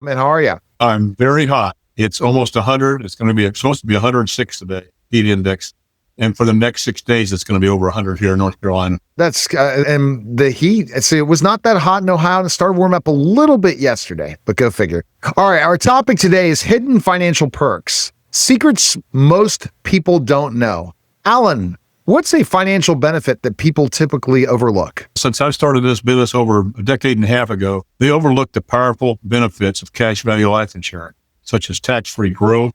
Man, how are you? I'm very hot. It's almost 100. It's supposed to be 106 today, heat index. And for the next 6 days, it's going to be over 100 here in North Carolina. And the heat. See, it was not that hot in Ohio. It started warming up a little bit yesterday, but go figure. All right, our topic today is hidden financial perks, secrets most people don't know. Alan, what's a financial benefit that people typically overlook? Since I started this business over a decade and a half ago, they overlooked the powerful benefits of cash value life insurance, such as tax-free growth,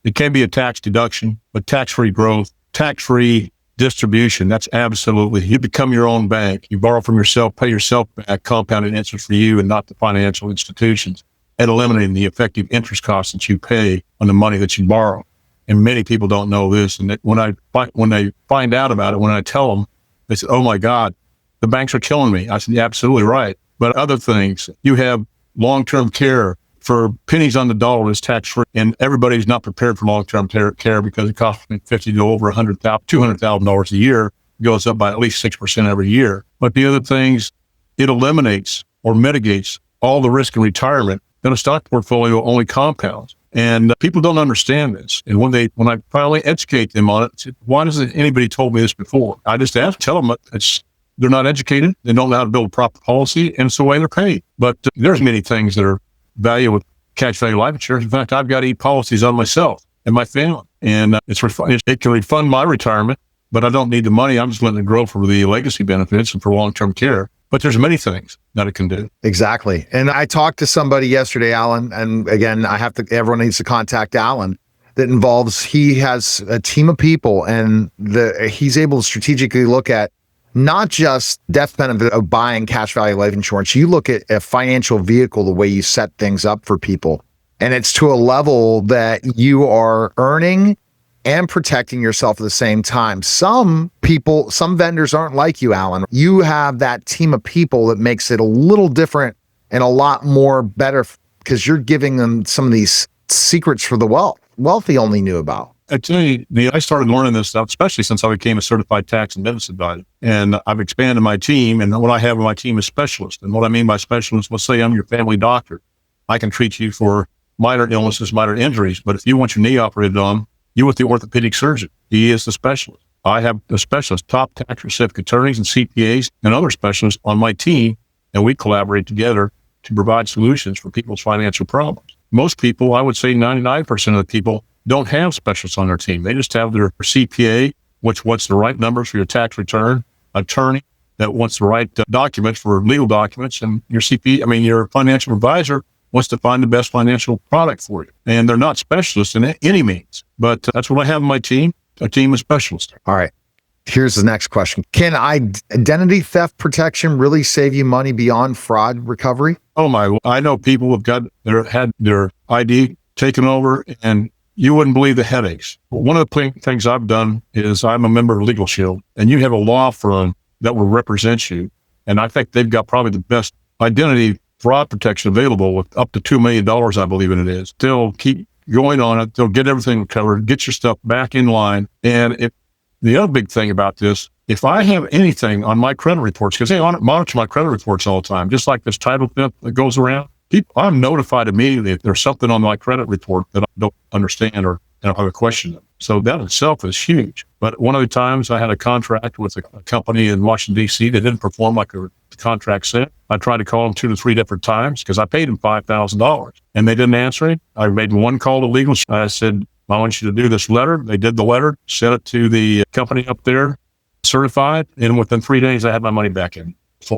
it can be a tax deduction, but tax-free growth, tax-free distribution, that's absolutely, you become your own bank. You borrow from yourself, pay yourself back, compounded interest for you and not the financial institutions, and eliminating the effective interest costs that you pay on the money that you borrow. And many people don't know this. And when they find out about it, when I tell them, they say, "Oh my God, the banks are killing me." I said, "You're absolutely right." But other things, you have long-term care for pennies on the dollar is tax-free, and everybody's not prepared for long-term care because it costs me $50 to over $200,000 a year. It goes up by at least 6% every year. But the other things, it eliminates or mitigates all the risk in retirement. Then a stock portfolio only compounds. And people don't understand this. And when I finally educate them on it, I said, "Why hasn't anybody told me this before?" I just tell them they're not educated. They don't know how to build a proper policy, and it's the way they're paid. But there's many things that are value with cash value life insurance. In fact, I've got policies on myself and my family, and it can refund my retirement, but I don't need the money. I'm just letting it grow for the legacy benefits and for long-term care. But there's many things that it can do. Exactly. And I talked to somebody yesterday, Alan, and again, everyone needs to contact Alan. He has a team of people, and he's able to strategically look at not just death benefit of buying cash value life insurance. You look at a financial vehicle, the way you set things up for people, and it's to a level that you are earning and protecting yourself at the same time. Some vendors aren't like you, Alan. You have that team of people that makes it a little different and a lot more better because you're giving them some of these secrets for the wealthy only knew about. I tell you, I started learning this stuff, especially since I became a certified tax and business advisor. And I've expanded my team. And what I have on my team is specialists. And what I mean by specialists, let's say I'm your family doctor. I can treat you for minor illnesses, minor injuries. But if you want your knee operated on, you with the orthopedic surgeon. He is the specialist. I have the specialists, top tax recipient attorneys and CPAs and other specialists on my team. And we collaborate together to provide solutions for people's financial problems. Most people, I would say 99% of the people, don't have specialists on their team. They just have their CPA, which wants the right numbers for your tax return, attorney that wants the right documents for legal documents, and your financial advisor wants to find the best financial product for you. And they're not specialists in any means, but that's what I have on my team, a team of specialists. All right. Here's the next question. Can identity theft protection really save you money beyond fraud recovery? Oh I know people have had their ID taken over, and you wouldn't believe the headaches. One of the things I've done is I'm a member of Legal Shield, and you have a law firm that will represent you. And I think they've got probably the best identity fraud protection available with up to $2 million, I believe it is. They'll keep going on it. They'll get everything covered, get your stuff back in line. And the other big thing about this, if I have anything on my credit reports, because they monitor my credit reports all the time, just like this title theft that goes around, I'm notified immediately if there's something on my credit report that I don't understand or have a question. So that itself is huge. But one of the times I had a contract with a company in Washington, D.C. that didn't perform like the contract said. I tried to call them 2 to 3 different times because I paid them $5,000 and they didn't answer it. I made one call to legal. I said, "I want you to do this letter." They did the letter, sent it to the company up there, certified, and within 3 days I had my money back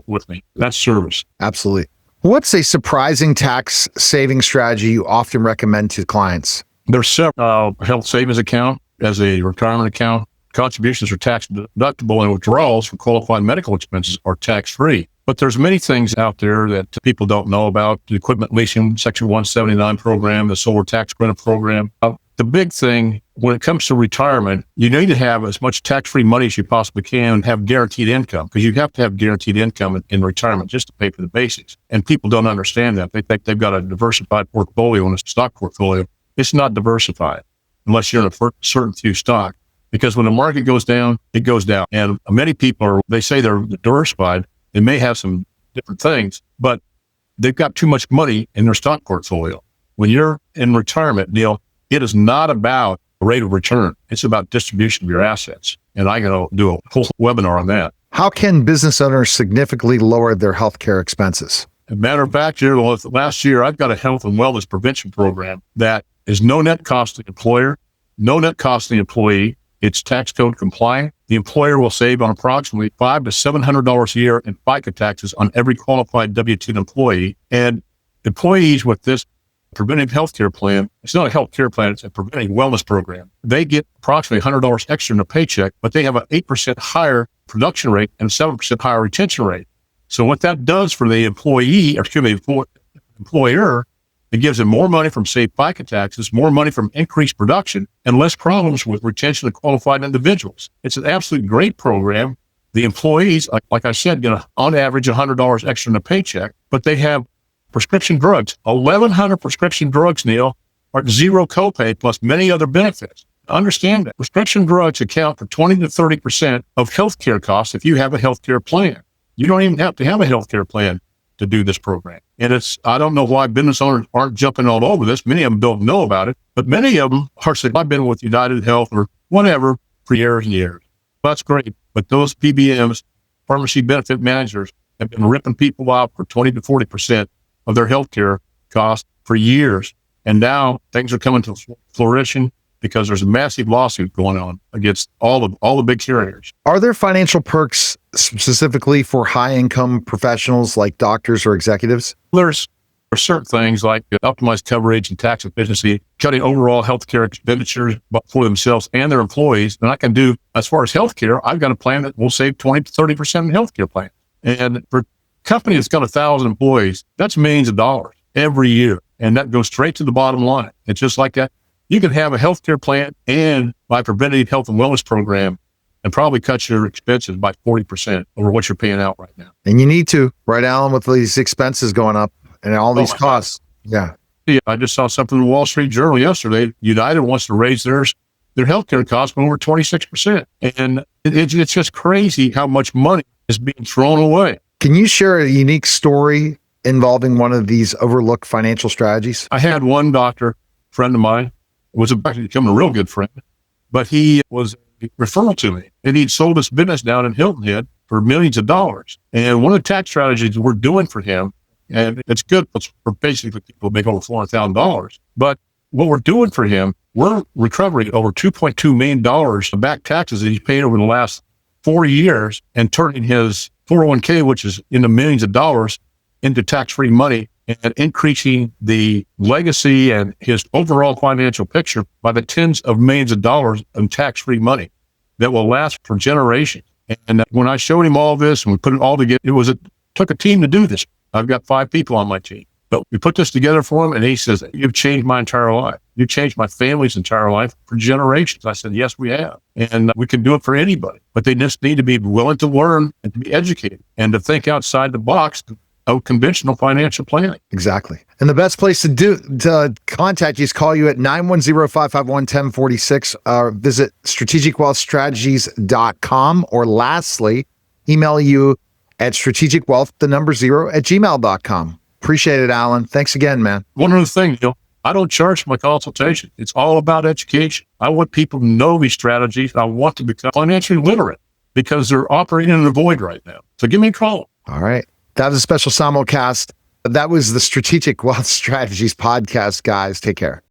with me. That's service. Absolutely. What's a surprising tax saving strategy you often recommend to clients? There's several. Health savings account as a retirement account. Contributions are tax deductible, and withdrawals for qualified medical expenses are tax free. But there's many things out there that people don't know about. The equipment leasing, Section 179 program, the solar tax credit program. The big thing when it comes to retirement, you need to have as much tax-free money as you possibly can and have guaranteed income, because you have to have guaranteed income in retirement just to pay for the basics. And people don't understand that. They think they've got a diversified portfolio and a stock portfolio. It's not diversified unless you're in a certain few stock, because when the market goes down, it goes down. And many people they say they're diversified. They may have some different things, but they've got too much money in their stock portfolio. When you're in retirement, Neil, it is not about rate of return. It's about distribution of your assets. And I'm going to do a whole webinar on that. How can business owners significantly lower their healthcare expenses? As a matter of fact, last year, I've got a health and wellness prevention program that is no net cost to the employer, no net cost to the employee. It's tax code compliant. The employer will save on approximately $500 to $700 a year in FICA taxes on every qualified W-2 employee. And employees with this preventive healthcare plan, it's not a healthcare plan, it's a preventive wellness program. They get approximately $100 extra in a paycheck, but they have an 8% higher production rate and a 7% higher retention rate. So what that does for the employer, it gives them more money from saved FICA taxes, more money from increased production, and less problems with retention of qualified individuals. It's an absolutely great program. The employees, like I said, get on average $100 extra in a paycheck, but they have prescription drugs. 1,100 prescription drugs, Neil, are at zero copay plus many other benefits. Understand that prescription drugs account for 20 to 30% of healthcare costs if you have a healthcare plan. You don't even have to have a healthcare plan to do this program. And I don't know why business owners aren't jumping all over this. Many of them don't know about it, but many of them are saying, I've been with United Health or whatever for years and years. That's great. But those PBMs, pharmacy benefit managers, have been ripping people out for 20 to 40% of their healthcare costs for years. And now things are coming to fruition because there's a massive lawsuit going on against all the big carriers. Are there financial perks specifically for high-income professionals like doctors or executives? There's certain things like optimized coverage and tax efficiency, cutting overall healthcare expenditures for themselves and their employees. And I can do, as far as healthcare, I've got a plan that will save 20 to 30% in healthcare plan. And for a company that's got 1,000 employees, that's millions of dollars every year. And that goes straight to the bottom line. It's just like that. You can have a healthcare plan and my preventative health and wellness program and probably cut your expenses by 40% over what you're paying out right now. And you need to, right, Alan, with these expenses going up and all these costs. Yeah. I just saw something in the Wall Street Journal yesterday. United wants to raise their healthcare costs by over 26%. And it's just crazy how much money is being thrown away. Can you share a unique story involving one of these overlooked financial strategies? I had one doctor, friend of mine, was about to become a real good friend, but he was a referral to me, and he'd sold his business down in Hilton Head for millions of dollars. And one of the tax strategies we're doing for him, and it's good for basically people who make over $400,000, but what we're doing for him, we're recovering over $2.2 million of back taxes that he's paid over the last 4 years and turning his 401k, which is in the millions of dollars, into tax-free money and increasing the legacy and his overall financial picture by the tens of millions of dollars in tax-free money that will last for generations. And when I showed him all this and we put it all together, it took a team to do this. I've got 5 people on my team, but we put this together for him. And he says, "You've changed my entire life. You've changed my family's entire life for generations." I said, "Yes, we have. And we can do it for anybody, but they just need to be willing to learn and to be educated and to think outside the box of conventional financial planning." Exactly. And the best place to contact you is call you at 910-551-1046, visit strategicwealthstrategies.com, or lastly, email you at strategicwealth0@gmail.com. Appreciate it, Alan. Thanks again, man. One other thing, Neil, I don't charge my consultation. It's all about education. I want people to know these strategies. I want to become financially literate because they're operating in the void right now. So give me a call. All right. That was a special simulcast. That was the Strategic Wealth Strategies podcast, guys. Take care.